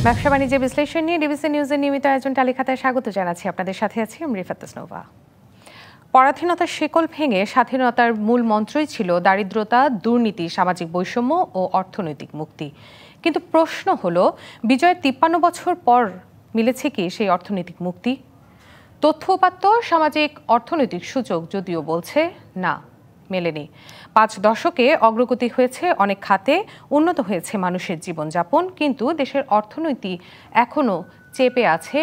ব্যবসা বাণিজ্য বিশ্লেষণ নিয়ে ডিবিসি নিউজের নিয়মিত আয়োজন তালিকাতে স্বাগত জানাচ্ছি। আপনাদের সাথে আছি আমি রিফাত তাসনোভা। পরাধীনতার শেকল ভেঙে স্বাধীনতার মূল মন্ত্রই ছিল দারিদ্রতা, দুর্নীতি, সামাজিক বৈষম্য ও অর্থনৈতিক মুক্তি। কিন্তু প্রশ্ন হলো, বিজয়ের 53 বছর পর মিলেছে কি সেই অর্থনৈতিক মুক্তি? তথ্য উপাত্ত, সামাজিক অর্থনৈতিক সূচক যদিও বলছে না, মেলেনি। 5 দশকে অগ্রগতি হয়েছে অনেক খাতে, উন্নত হয়েছে মানুষের জীবনযাপন, কিন্তু দেশের অর্থনীতি এখনো চেপে আছে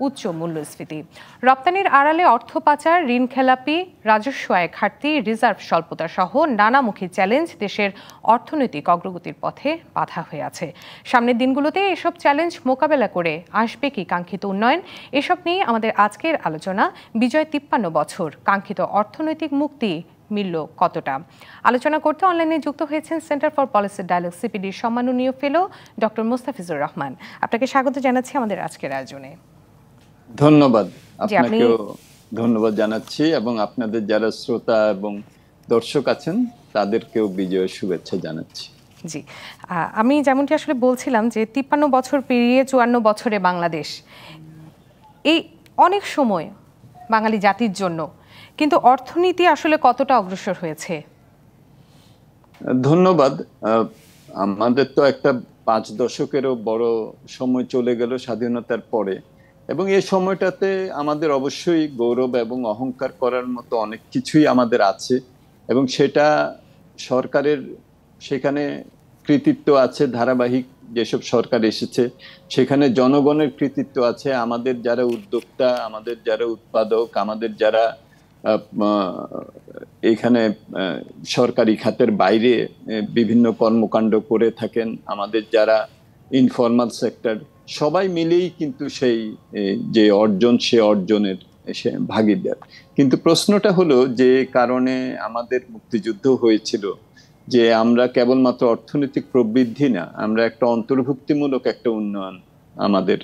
উচ্চ মূল্যস্ফীতি। রপ্তানির আড়ালে অর্থ পাচার, ঋণ খেলাপি, রাজস্ব আয় ঘাটতি, রিজার্ভ স্বল্পতা সহ নানামুখী চ্যালেঞ্জ দেশের অর্থনৈতিক অগ্রগতির পথে বাধা হয়ে আছে। সামনের দিনগুলোতে এসব চ্যালেঞ্জ মোকাবেলা করে আসবে কি কাঙ্ক্ষিত উন্নয়ন? এসব নিয়ে আমাদের আজকের আলোচনা। বিজয় 53 বছর, কাঙ্ক্ষিত অর্থনৈতিক মুক্তি মিলল কতটা? আলোচনা করতে অনলাইনে যুক্ত হয়েছেন সেন্টার ফর পলিসি ডায়ালগ সিপিডির সম্মাননীয় ফেলো ডক্টর মোস্তাফিজুর রহমান। আপনাকে স্বাগত জানাচ্ছি আমাদের আজকের আয়োজনে। ধন্যবাদ, আপনাকেও ধন্যবাদ জানাচ্ছি এবং আপনাদের যারা শ্রোতা এবং দর্শক আছেন তাদেরকেও বিজয়ের শুভেচ্ছা জানাচ্ছি। জি, আমি যেমনটি আসলে বলছিলাম যে 53 বছর পেরিয়ে 54 বছরে বাংলাদেশ, এই অনেক সময় বাঙালি জাতির জন্য, কিন্তু অর্থনীতি আসলে কতটা অগ্রসর হয়েছে? ধন্যবাদ। আমাদের তো একটা 5 দশকেরও বড় সময় চলে গেল স্বাধীনতার পরে, এবং এই সময়টাতে আমাদের অবশ্যই গৌরব এবং অহংকার করার মতো অনেক কিছুই আমাদের আছে, এবং সেটা সরকারের সেখানে কৃতিত্ব আছে, ধারাবাহিক যেসব সরকার এসেছে সেখানে জনগণের কৃতিত্ব আছে, আমাদের যারা উদ্যোক্তা, আমাদের যারা উৎপাদক, আমাদের যারা এখানে সরকারি খাতের বাইরে বিভিন্ন কর্মকাণ্ড করে থাকেন, আমাদের যারা ইনফরমাল সেক্টর, সবাই মিলেই কিন্তু সেই যে অর্জন, সে অর্জনের সে ভাগীদার। কিন্তু প্রশ্নটা হলো যে কারণে আমাদের মুক্তিযুদ্ধ হয়েছিল, যে আমরা কেবলমাত্র অর্থনৈতিক প্রবৃদ্ধি না, আমরা একটা অন্তর্ভুক্তিমূলক একটা উন্নয়ন আমাদের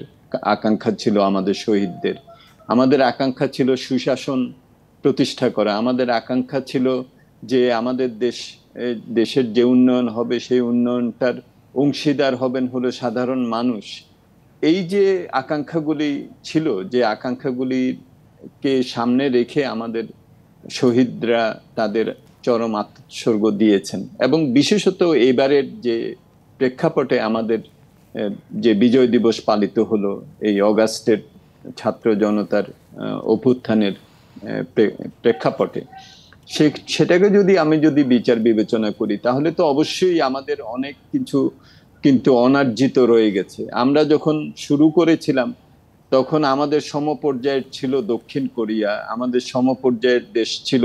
আকাঙ্ক্ষা ছিল। আমাদের শহীদদের, আমাদের আকাঙ্ক্ষা ছিল সুশাসন প্রতিষ্ঠা করা, আমাদের আকাঙ্ক্ষা ছিল যে আমাদের দেশের যে উন্নয়ন হবে সেই উন্নয়নটার অংশীদার হবেন হলো সাধারণ মানুষ। এই যে আকাঙ্ক্ষাগুলি ছিল, যে আকাঙ্ক্ষাগুলিকে সামনে রেখে আমাদের শহীদরা তাদের চরম আত্মোৎসর্গ দিয়েছেন, এবং বিশেষত এবারের যে প্রেক্ষাপটে আমাদের যে বিজয় দিবস পালিত হলো, এই অগাস্টের ছাত্র জনতার অভ্যুত্থানের প্রেক্ষাপটে, সেটাকে যদি বিচার বিবেচনা করি, তাহলে তো অবশ্যই আমাদের অনেক কিছু কিন্তু অনার্জিত রয়ে গেছে। আমরা যখন শুরু করেছিলাম তখন আমাদের সমপর্যায়ের ছিল দক্ষিণ কোরিয়া, আমাদের সমপর্যায়ের দেশ ছিল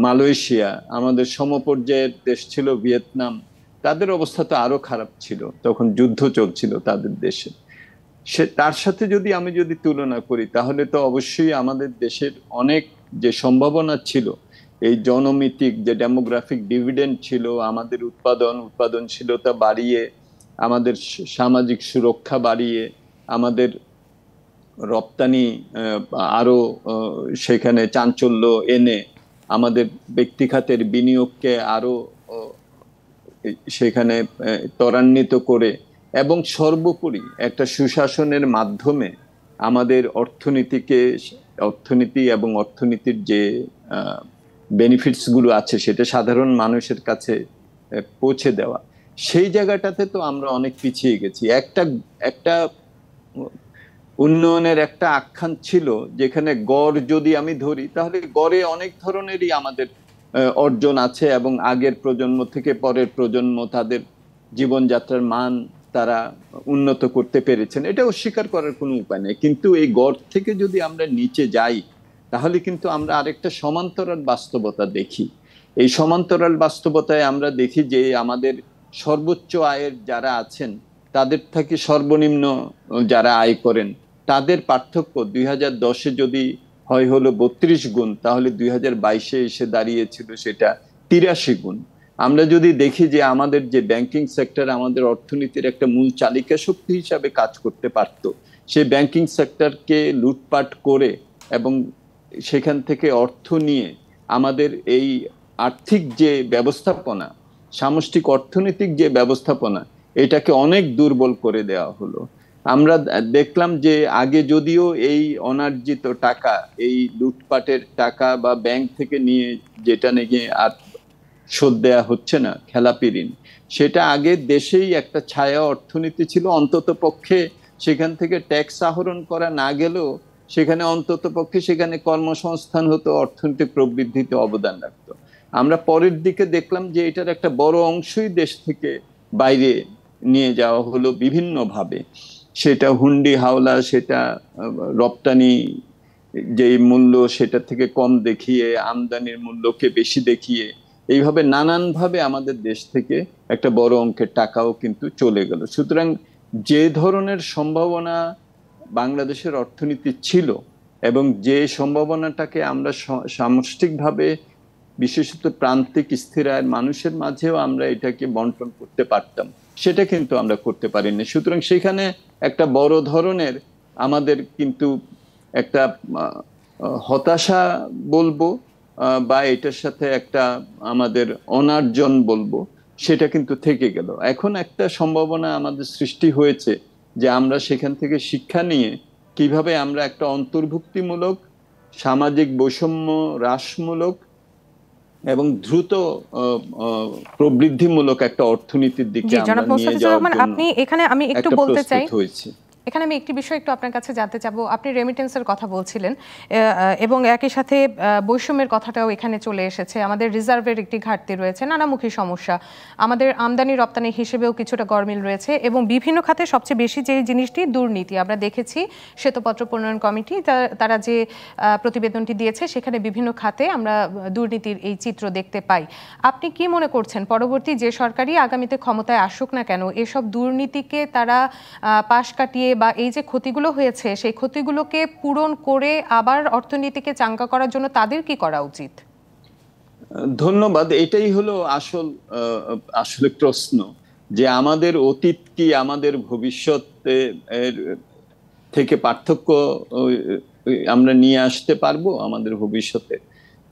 মালয়েশিয়া, আমাদের সমপর্যায়ের দেশ ছিল ভিয়েতনাম। তাদের অবস্থা তো আরো খারাপ ছিল, তখন যুদ্ধ চলছিল তাদের দেশে। তার সাথে যদি তুলনা করি, তাহলে তো অবশ্যই আমাদের দেশের অনেক যে সম্ভাবনা ছিল, এই জনমিতিক যে ডেমোগ্রাফিক ডিভিডেন্ড ছিল, আমাদের উৎপাদনশীলতা বাড়িয়ে, আমাদের সামাজিক সুরক্ষা বাড়িয়ে, আমাদের রপ্তানি আরো সেখানে চাঞ্চল্য এনে, আমাদের ব্যক্তি খাতের বিনিয়োগকে আরো সেখানে ত্বরান্বিত করে, এবং সর্বোপরি একটা সুশাসনের মাধ্যমে আমাদের অর্থনীতি এবং অর্থনীতির যে বেনিফিটস গুলো আছে সেটা সাধারণ মানুষের কাছে পৌঁছে দেওয়া, সেই জায়গাটাতে তো আমরা অনেক পিছিয়ে গেছি। একটা উন্নয়নের একটা আখ্যান ছিল, যেখানে গড় যদি আমি ধরি, তাহলে গড়ে অনেক ধরনেরই আমাদের অর্জন আছে, এবং আগের প্রজন্ম থেকে পরের প্রজন্ম তাদের জীবনযাত্রার মান তারা উন্নত করতে পেরেছেন, এটা অস্বীকার করার কোনো উপায় নেই। কিন্তু এই গড় থেকে যদি আমরা নিচে যাই, তাহলে কিন্তু আমরা আরেকটা সমান্তরাল বাস্তবতা দেখি। এই সমান্তরাল বাস্তবতায় আমরা দেখি যে আমাদের সর্বোচ্চ আয়ের যারা আছেন তাদের থেকে সর্বনিম্ন যারা আয় করেন, তাদের পার্থক্য 2010-এ যদি হলো 32 গুণ, তাহলে 2022-এ এসে দাঁড়িয়েছিল সেটা 83 গুণ। আমরা যদি দেখি যে আমাদের যে ব্যাংকিং সেক্টর আমাদের অর্থনীতির একটা মূল চালিকা শক্তি হিসাবে কাজ করতে পারত, সেই ব্যাংকিং সেক্টরকে লুটপাট করে এবং সেখান থেকে অর্থ নিয়ে আমাদের এই আর্থিক যে ব্যবস্থাপনা, সামষ্টিক অর্থনৈতিক যে ব্যবস্থাপনা, এটাকে অনেক দুর্বল করে দেওয়া হলো। আমরা দেখলাম যে আগে যদিও এই অনার্জিত টাকা, এই লুটপাটের টাকা বা ব্যাংক থেকে নিয়ে যেটা নাকি আর শোধ দেয়া হচ্ছে না, খেলাপি ঋণ, সেটা আগে দেশেই একটা ছায়া অর্থনীতি ছিল। অন্তত পক্ষে সেখান থেকে ট্যাক্স আহরণ করা না গেলেও সেখানে অন্তত পক্ষে সেখানে কর্মসংস্থান হতো, অর্থনৈতিক প্রবৃদ্ধিতে অবদান রাখতো। আমরা পরের দিকে দেখলাম যে এটার একটা বড় অংশই দেশ থেকে বাইরে নিয়ে যাওয়া হলো বিভিন্নভাবে। সেটা হুন্ডি হাওলা, সেটা রপ্তানি যে মূল্য সেটা থেকে কম দেখিয়ে, আমদানির মূল্যকে বেশি দেখিয়ে, এইভাবে নানানভাবে আমাদের দেশ থেকে একটা বড় অঙ্কের টাকাও কিন্তু চলে গেল। সুতরাং যে ধরনের সম্ভাবনা বাংলাদেশের অর্থনীতি ছিল এবং যে সম্ভাবনাটাকে আমরা সামষ্টিকভাবে বিশেষত প্রান্তিক স্থির আয়ের মানুষের মাঝেও আমরা এটাকে বন্টন করতে পারতাম, সেটা কিন্তু আমরা করতে পারিনি। সুতরাং সেখানে একটা বড় ধরনের আমাদের কিন্তু একটা হতাশা বলবো বা এটার সাথে একটা আমাদের অনার্জন বলবো, সেটা কিন্তু থেকে গেল। এখন একটা সম্ভাবনা আমাদের সৃষ্টি হয়েছে যে আমরা সেখান থেকে শিক্ষা নিয়ে কিভাবে আমরা একটা অন্তর্ভুক্তিমূলক, সামাজিক বৈষম্য হ্রাসমূলক এবং দ্রুত প্রবৃদ্ধিমূলক একটা অর্থনীতির দিকে আমরা নিয়ে যাওয়ার জন্য আপনি এখানে আমি একটু বলতে চাই, হয়েছে। এখানে আমি একটি বিষয় একটু আপনার কাছে জানতে চাবো। আপনি রেমিটেন্সের কথা বলছিলেন এবং একই সাথে বৈষম্যের কথাটাও এখানে চলে এসেছে। আমাদের রিজার্ভের একটি ঘাটতি রয়েছে, নানামুখী সমস্যা, আমাদের আমদানি রপ্তানি হিসেবেও কিছুটা গরমিল রয়েছে এবং বিভিন্ন খাতে সবচেয়ে বেশি যে জিনিসটি দুর্নীতি। আমরা দেখেছি শ্বেতপত্র প্রণয়ন কমিটি তারা যে প্রতিবেদনটি দিয়েছে সেখানে বিভিন্ন খাতে আমরা দুর্নীতির এই চিত্র দেখতে পাই। আপনি কি মনে করছেন পরবর্তী যে সরকারই আগামীতে ক্ষমতায় আসুক না কেন এসব দুর্নীতিকে তারা পাশ কাটিয়ে বা এই যে ক্ষতিগুলো হয়েছে সেই ক্ষতিগুলোকে পূরণ করে আবার অর্থনীতিকে চাঙ্গা করার জন্য তাদের কি করা উচিত? ধন্যবাদ। এটাই হলো আসলে প্রশ্ন, যে আমাদের অতীত কি আমাদের ভবিষ্যতে থেকে পার্থক্য আমরা নিয়ে আসতে পারবো আমাদের ভবিষ্যতে?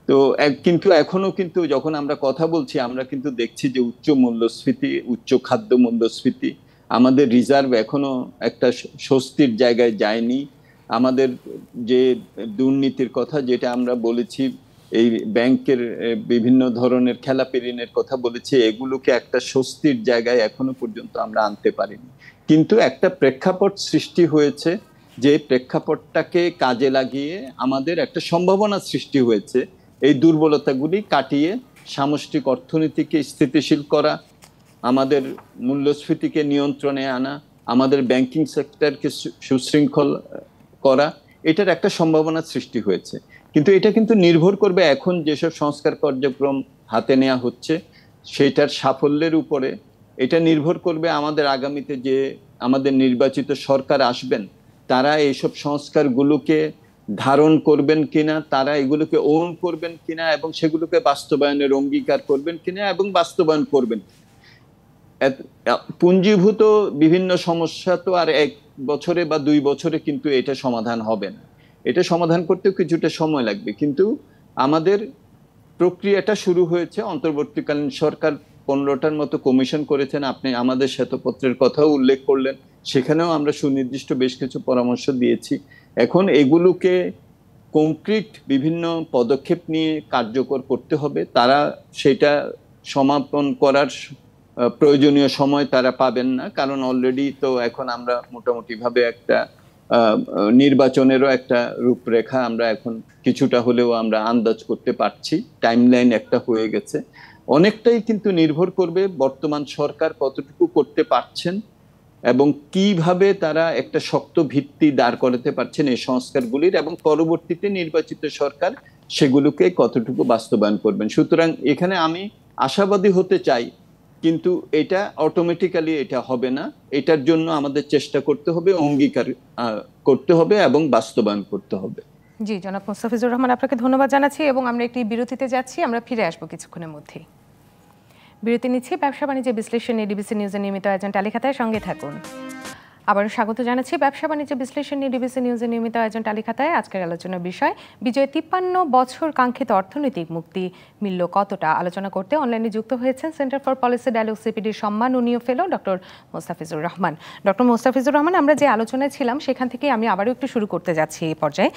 তো কিন্তু এখনো কিন্তু যখন আমরা কথা বলছি আমরা কিন্তু দেখছি যে উচ্চ মূল্যস্ফীতি, উচ্চ খাদ্য মূল্যস্ফীতি, আমাদের রিজার্ভ এখনো একটা স্বস্তির জায়গায় যায়নি। আমাদের যে দুর্নীতির কথা যেটা আমরা বলেছি, এই ব্যাংকের বিভিন্ন ধরনের খেলাপি ঋণের কথা বলেছি, এগুলোকে একটা স্বস্তির জায়গায় এখনো পর্যন্ত আমরা আনতে পারিনি। কিন্তু একটা প্রেক্ষাপট সৃষ্টি হয়েছে, যে প্রেক্ষাপটটাকে কাজে লাগিয়ে আমাদের একটা সম্ভাবনা সৃষ্টি হয়েছে এই দুর্বলতাগুলি কাটিয়ে সামষ্টিক অর্থনীতিকে স্থিতিশীল করা, আমাদের মূল্যস্ফীতিকে নিয়ন্ত্রণে আনা, আমাদের ব্যাংকিং সেক্টরকে সুশৃঙ্খল করা, এটার একটা সম্ভাবনা সৃষ্টি হয়েছে। কিন্তু এটা কিন্তু নির্ভর করবে এখন যেসব সংস্কার কার্যক্রম হাতে নেওয়া হচ্ছে সেটার সাফল্যের উপরে। এটা নির্ভর করবে আমাদের আগামীতে যে আমাদের নির্বাচিত সরকার আসবেন তারা এইসব সংস্কারগুলোকে ধারণ করবেন কিনা, তারা এগুলোকে ওন করবেন কিনা এবং সেগুলোকে বাস্তবায়নের অঙ্গীকার করবেন কিনা এবং বাস্তবায়ন করবেন। পুঞ্জীভূত বিভিন্ন সমস্যা তো আর 1 বছরে বা 2 বছরে কিন্তু এটা সমাধান হবে না। এটা সমাধান করতেও কিছুটা সময় লাগবে। কিন্তু আমাদের প্রক্রিয়াটা শুরু হয়েছে। অন্তর্বর্তীকালীন সরকার 15টার মতো কমিশন করেছেন, আপনি আমাদের শ্বেতপত্রের কথাও উল্লেখ করলেন, সেখানেও আমরা সুনির্দিষ্ট বেশ কিছু পরামর্শ দিয়েছি। এখন এগুলোকে কংক্রিট বিভিন্ন পদক্ষেপ নিয়ে কার্যকর করতে হবে। তারা সেটা সমাপন করার প্রয়োজনীয় সময় তারা পাবেন না, কারণ অলরেডি তো এখন আমরা মোটামুটি ভাবে একটা নির্বাচনেরও একটা রূপরেখা আমরা এখন কিছুটা হলেও আমরা আন্দাজ করতে পারছি, টাইমলাইন একটা হয়ে গেছে। অনেকটাই কিন্তু নির্ভর করবে বর্তমান সরকার কতটুকু করতে পারছেন এবং কিভাবে তারা একটা শক্ত ভিত্তি দাঁড় করাতে পারছেন এই সংস্কারগুলির, এবং পরবর্তীতে নির্বাচিত সরকার সেগুলোকে কতটুকু বাস্তবায়ন করবেন। সুতরাং এখানে আমি আশাবাদী হতে চাই, কিন্তু এটা অটোমেটিক্যালি এটা হবে না। এটার জন্য আমাদের চেষ্টা করতে হবে, অঙ্গীকার করতে হবে এবং বাস্তবায়ন করতে হবে। জি, জনাব মুস্তাফিজুর রহমান, আপনাকে ধন্যবাদ জানাচ্ছি এবং আমরা একটি বিরতিতে যাচ্ছি, আমরা ফিরে আসবো কিছুক্ষণের মধ্যেই। বিরতি নিচ্ছি। ব্যবসা বাণিজ্য বিশ্লেষণে ডিবিসি নিউজের নিয়মিত আয়োজন টালিখাতায় সঙ্গে থাকুন। আবারও স্বাগত জানাচ্ছি ব্যবসা বাণিজ্য বিশ্লেষণ নিয়ে ডিবিসি নিউজের নিয়মিত আয়োজন তালিকাতায় আজকের আলোচনার বিষয় বিজয় 53 বছর কাঙ্ক্ষিত অর্থনৈতিক মুক্তি মিলল কতটা। আলোচনা করতে অনলাইনে যুক্ত হয়েছেন সেন্টার ফর পলিসি ডায়ালগ সিপিডির সম্মাননীয় fellow doctor Mustafizur Rahman. Doctor Mustafizur Rahman, আমরা যে আলোচনায় ছিলাম সেখান থেকে আমি আবারও একটু শুরু করতে যাচ্ছি এই পর্যায়ে।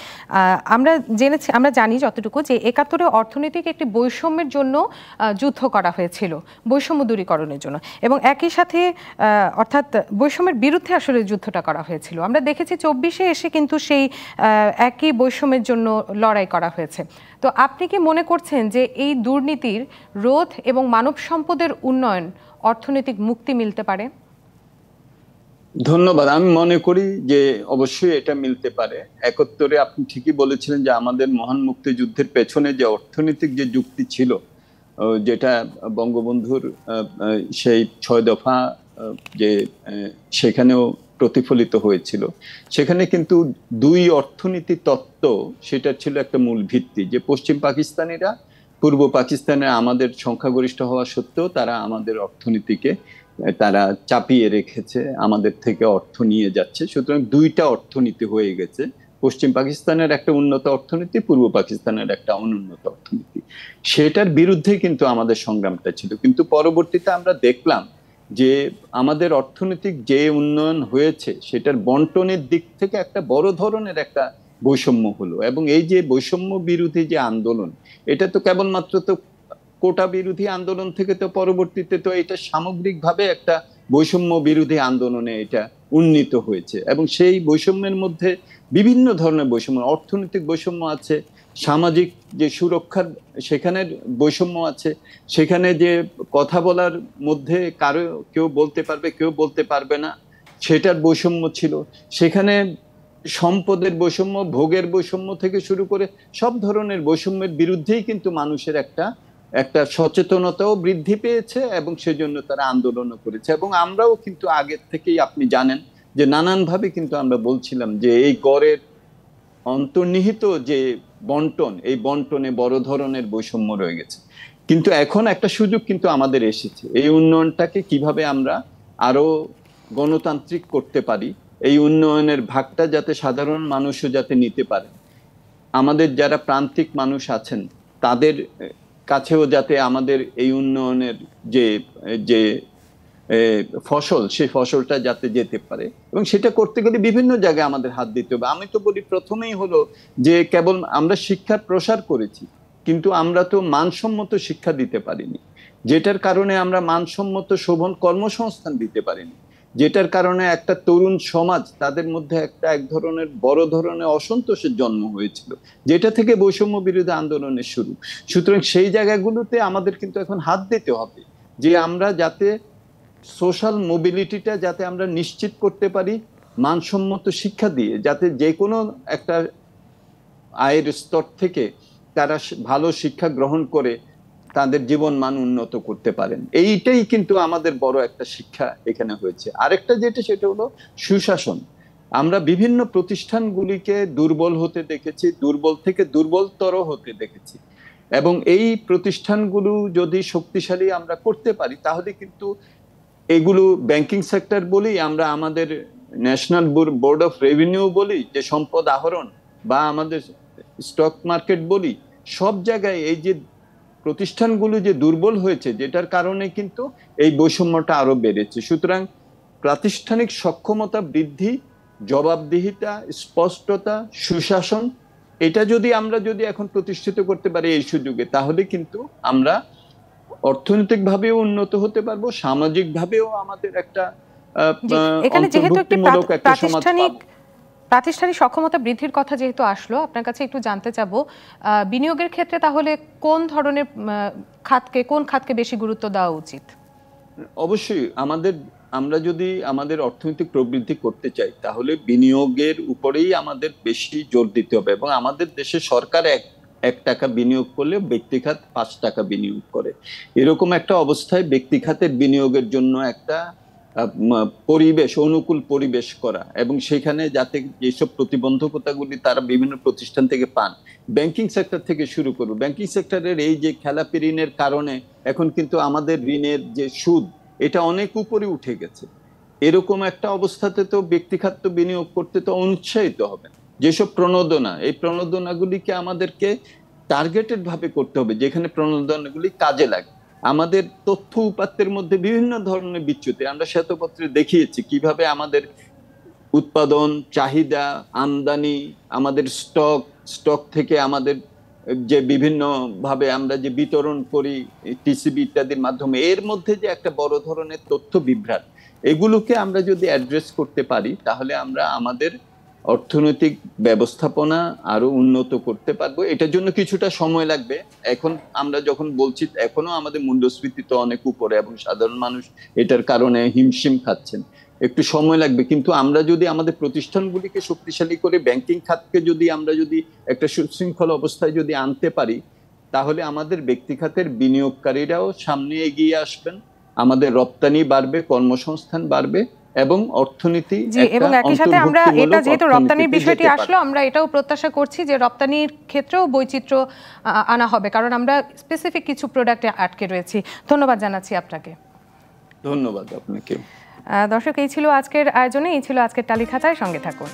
আমরা জানি যতটুকু যে 71-এ অর্থনৈতিক একটি বৈষম্যের জন্য যুদ্ধ করা হয়েছিল, বৈষম্য দূরীকরণের জন্য, এবং একই সাথে অর্থাৎ বৈষম্যের বিরুদ্ধে আসলে যুদ্ধটা করা হয়েছিল। আমরা দেখেছি 24-এ এসে কিন্তু সেই একই বৈষম্যের জন্য লড়াই করা হয়েছে। তো আপনি কি মনে করছেন যে এই দুর্নীতির রোধ এবং মানব সম্পদের উন্নয়ন অর্থনৈতিক মুক্তি মিলতে পারে? ধন্যবাদ। আমি মনে করি যে অবশ্যই এটা মিলতে পারে। 71-এ আপনি ঠিকই বলেছিলেন যে আমাদের মহান মুক্তিযুদ্ধের পেছনে যে অর্থনৈতিক যে যুক্তি ছিল, যেটা বঙ্গবন্ধুর সেই 6 দফা যে সেখানেও প্রতিফলিত হয়েছিল, সেখানে কিন্তু 2 অর্থনীতি তত্ত্ব, সেটা ছিল একটা মূল ভিত্তি, যে পশ্চিম পাকিস্তানিরা পূর্ব পাকিস্তানে আমাদের সংখ্যাগরিষ্ঠ হওয়া সত্ত্বেও তারা আমাদের অর্থনীতিকে তারা চাপিয়ে রেখেছে, আমাদের থেকে অর্থ নিয়ে যাচ্ছে। সুতরাং 2টা অর্থনীতি হয়ে গেছে, পশ্চিম পাকিস্তানের একটা উন্নত অর্থনীতি, পূর্ব পাকিস্তানের একটা অনুন্নত অর্থনীতি। সেটার বিরুদ্ধে কিন্তু আমাদের সংগ্রামটা ছিল। কিন্তু পরবর্তীতে আমরা দেখলাম যে আমাদের অর্থনৈতিক যে উন্নয়ন হয়েছে সেটার বন্টনের দিক থেকে একটা বড় ধরনের একটা বৈষম্য হলো। এবং এই যে বৈষম্য বিরোধী যে আন্দোলন, এটা তো কেবলমাত্র তো কোটা বিরোধী আন্দোলন থেকে তো পরবর্তীতে তো এটা সামগ্রিকভাবে একটা বৈষম্য বিরোধী আন্দোলনে এটা উন্নীত হয়েছে। এবং সেই বৈষম্যের মধ্যে বিভিন্ন ধরনের বৈষম্য, অর্থনৈতিক বৈষম্য আছে, সামাজিক যে সুরক্ষার সেখানের বৈষম্য আছে, সেখানে যে কথা বলার মধ্যে কারো কেউ বলতে পারবে কেউ বলতে পারবে না সেটার বৈষম্য ছিল, সেখানে সম্পদের বৈষম্য, ভোগের বৈষম্য থেকে শুরু করে সব ধরনের বৈষম্যের বিরুদ্ধেই কিন্তু মানুষের একটা একটা সচেতনতাও বৃদ্ধি পেয়েছে এবং সেজন্য তারা আন্দোলনও করেছে। এবং আমরাও কিন্তু আগের থেকেই আপনি জানেন যে নানানভাবে কিন্তু আমরা বলছিলাম যে এই গড়ের অন্তর্নিহিত যে বন্টন, এই বন্টনে বড় ধরনের বৈষম্য রয়ে গেছে। কিন্তু এখন একটা সুযোগ কিন্তু আমাদের এসেছে, এই উন্নয়নটাকে কিভাবে আমরা আরো গণতান্ত্রিক করতে পারি, এই উন্নয়নের ভাগটা যাতে সাধারণ মানুষও যাতে নিতে পারে, আমাদের যারা প্রান্তিক মানুষ আছেন তাদের কাছেও যাতে আমাদের এই উন্নয়নের যে যে ফসল, সেই ফসলটা যাতে যেতে পারে। এবং সেটা করতে গেলে বিভিন্ন জায়গায় আমাদের হাত দিতে হবে। আমি তো বলি প্রথমেই হলো যে কেবল আমরা শিক্ষার প্রসার করেছি, কিন্তু আমরা তো মানসম্মত শিক্ষা দিতে পারিনি, যেটার কারণে আমরা মানসম্মত শোভন কর্মসংস্থান দিতে পারিনি, যেটার কারণে একটা তরুণ সমাজ তাদের মধ্যে একটা এক ধরনের বড় ধরনের অসন্তোষের জন্ম হয়েছিল, যেটা থেকে বৈষম্য বিরোধী আন্দোলনের শুরু। সুতরাং সেই জায়গাগুলোতে আমাদের কিন্তু এখন হাত দিতে হবে, যে আমরা যাতে সোশ্যাল মোবিলিটিটা যাতে আমরা নিশ্চিত করতে পারি মানসম্মত শিক্ষা দিয়ে, যাতে যে কোনো একটা আয়ের স্তর থেকে তারা ভালো শিক্ষা গ্রহণ করে তাদের জীবন মান উন্নত করতে পারেন। এইটাই কিন্তু আমাদের বড় একটা শিক্ষা এখানে হয়েছে। আরেকটা যেটা, সেটা হলো সুশাসন। আমরা বিভিন্ন প্রতিষ্ঠানগুলিকে দুর্বল হতে দেখেছি, দুর্বল থেকে দুর্বলতর হতে দেখেছি, এবং এই প্রতিষ্ঠানগুলো যদি শক্তিশালী আমরা করতে পারি তাহলে কিন্তু এগুলো ব্যাংকিং সেক্টর বলি আমরা, আমাদের ন্যাশনাল বোর্ড অফ রেভিনিউ বলি যে সম্পদ আহরণ, বা আমাদের স্টক মার্কেট বলি, সব জায়গায় এই যে প্রতিষ্ঠানগুলো যে দুর্বল হয়েছে, যেটার কারণে কিন্তু এই বৈষম্যটা আরো বেড়েছে। সুতরাং প্রাতিষ্ঠানিক সক্ষমতা বৃদ্ধি, জবাবদিহিতা, স্পষ্টতা, সুশাসন, এটা যদি আমরা এখন প্রতিষ্ঠিত করতে পারি এই সুযোগে, তাহলে কিন্তু আমরা অর্থনৈতিক ভাবেও উন্নত হতে পারবো, সামাজিক ভাবেও আমাদের একটা এখানে যেহেতু একটি অন্তর্ভুক্তিমূলক একটা সমাজ পাবো। প্রাতিষ্ঠানিক সক্ষমতা বৃদ্ধির কথা যেহেতু আসলো, আপনার কাছে একটু জানতে চাবো বিনিয়োগের ক্ষেত্রে তাহলে কোন ধরনের খাতকে বেশি গুরুত্ব দেওয়া উচিত? অবশ্যই আমরা যদি আমাদের অর্থনৈতিক প্রবৃদ্ধি করতে চাই তাহলে বিনিয়োগের উপরেই আমাদের বেশি জোর দিতে হবে। এবং আমাদের দেশে সরকার 1 টাকা বিনিয়োগ করলে ব্যক্তি খাত 5 টাকা বিনিয়োগ করে, এরকম একটা অবস্থায় ব্যক্তি খাতের বিনিয়োগের জন্য একটা পরিবেশ, অনুকূল পরিবেশ করা, এবং সেখানে যাতে যেসব প্রতিবন্ধকতাগুলি তারা বিভিন্ন প্রতিষ্ঠান থেকে পান, ব্যাংকিং সেক্টর থেকে শুরু করবো। ব্যাংকিং সেক্টরের এই যে খেলাপি ঋণের কারণে এখন কিন্তু আমাদের ঋণের যে সুদ, এটা অনেক উপরে উঠে গেছে। এরকম একটা অবস্থাতে তো ব্যক্তিখাত বিনিয়োগ করতে তো অনুৎসাহিত হবে। যেসব প্রণোদনা, এই প্রণোদনাগুলিকে আমাদেরকে টার্গেটেড ভাবে করতে হবে, যেখানে প্রণোদনাগুলি কাজে লাগে। আমাদের তথ্য উপাত্তের মধ্যে বিভিন্ন ধরনের বিচ্যুতি আমরা শ্বেতপত্রে দেখিয়েছি, কিভাবে আমাদের উৎপাদন, চাহিদা, আমদানি, আমাদের স্টক থেকে আমাদের যে বিভিন্ন ভাবে আমরা যে বিতরণ করি টিসিবি ইত্যাদির মাধ্যমে, এর মধ্যে যে একটা বড় ধরনের তথ্য বিভ্রাট, এগুলোকে আমরা যদি অ্যাড্রেস করতে পারি তাহলে আমরা আমাদের অর্থনৈতিক ব্যবস্থাপনা আরো উন্নত করতে পারবো। এটার জন্য কিছুটা সময় লাগবে। এখন আমরা যখন বলছি, এখনো আমাদের মূল্যস্ফীতি তো অনেক উপরে এবং সাধারণ মানুষ এটার কারণে হিমশিম খাচ্ছেন। একটু সময় লাগবে, কিন্তু আমরা যদি আমাদের প্রতিষ্ঠানগুলিকে শক্তিশালী করে ব্যাংকিং খাতকে যদি আমরা যদি একটা সুশৃঙ্খল অবস্থায় যদি আনতে পারি, তাহলে আমাদের ব্যক্তি খাতের বিনিয়োগকারীরাও সামনে এগিয়ে আসবেন, আমাদের রপ্তানি বাড়বে, কর্মসংস্থান বাড়বে এবং অর্থনীতি এবং একই সাথে আমরা এটা যেহেতু রপ্তানির বিষয়টি আসলো, আমরা এটাও প্রত্যাশা করছি যে রপ্তানির ক্ষেত্রেও বৈচিত্র্য আনা হবে, কারণ আমরা স্পেসিফিক কিছু প্রোডাক্টে আটকে রয়েছি। ধন্যবাদ জানাচ্ছি আপনাকে। ধন্যবাদ আপনাকে। দর্শক, এই ছিল আজকের আয়োজনে, এই ছিল আজকের তালিখাতায়। সঙ্গে থাকুন।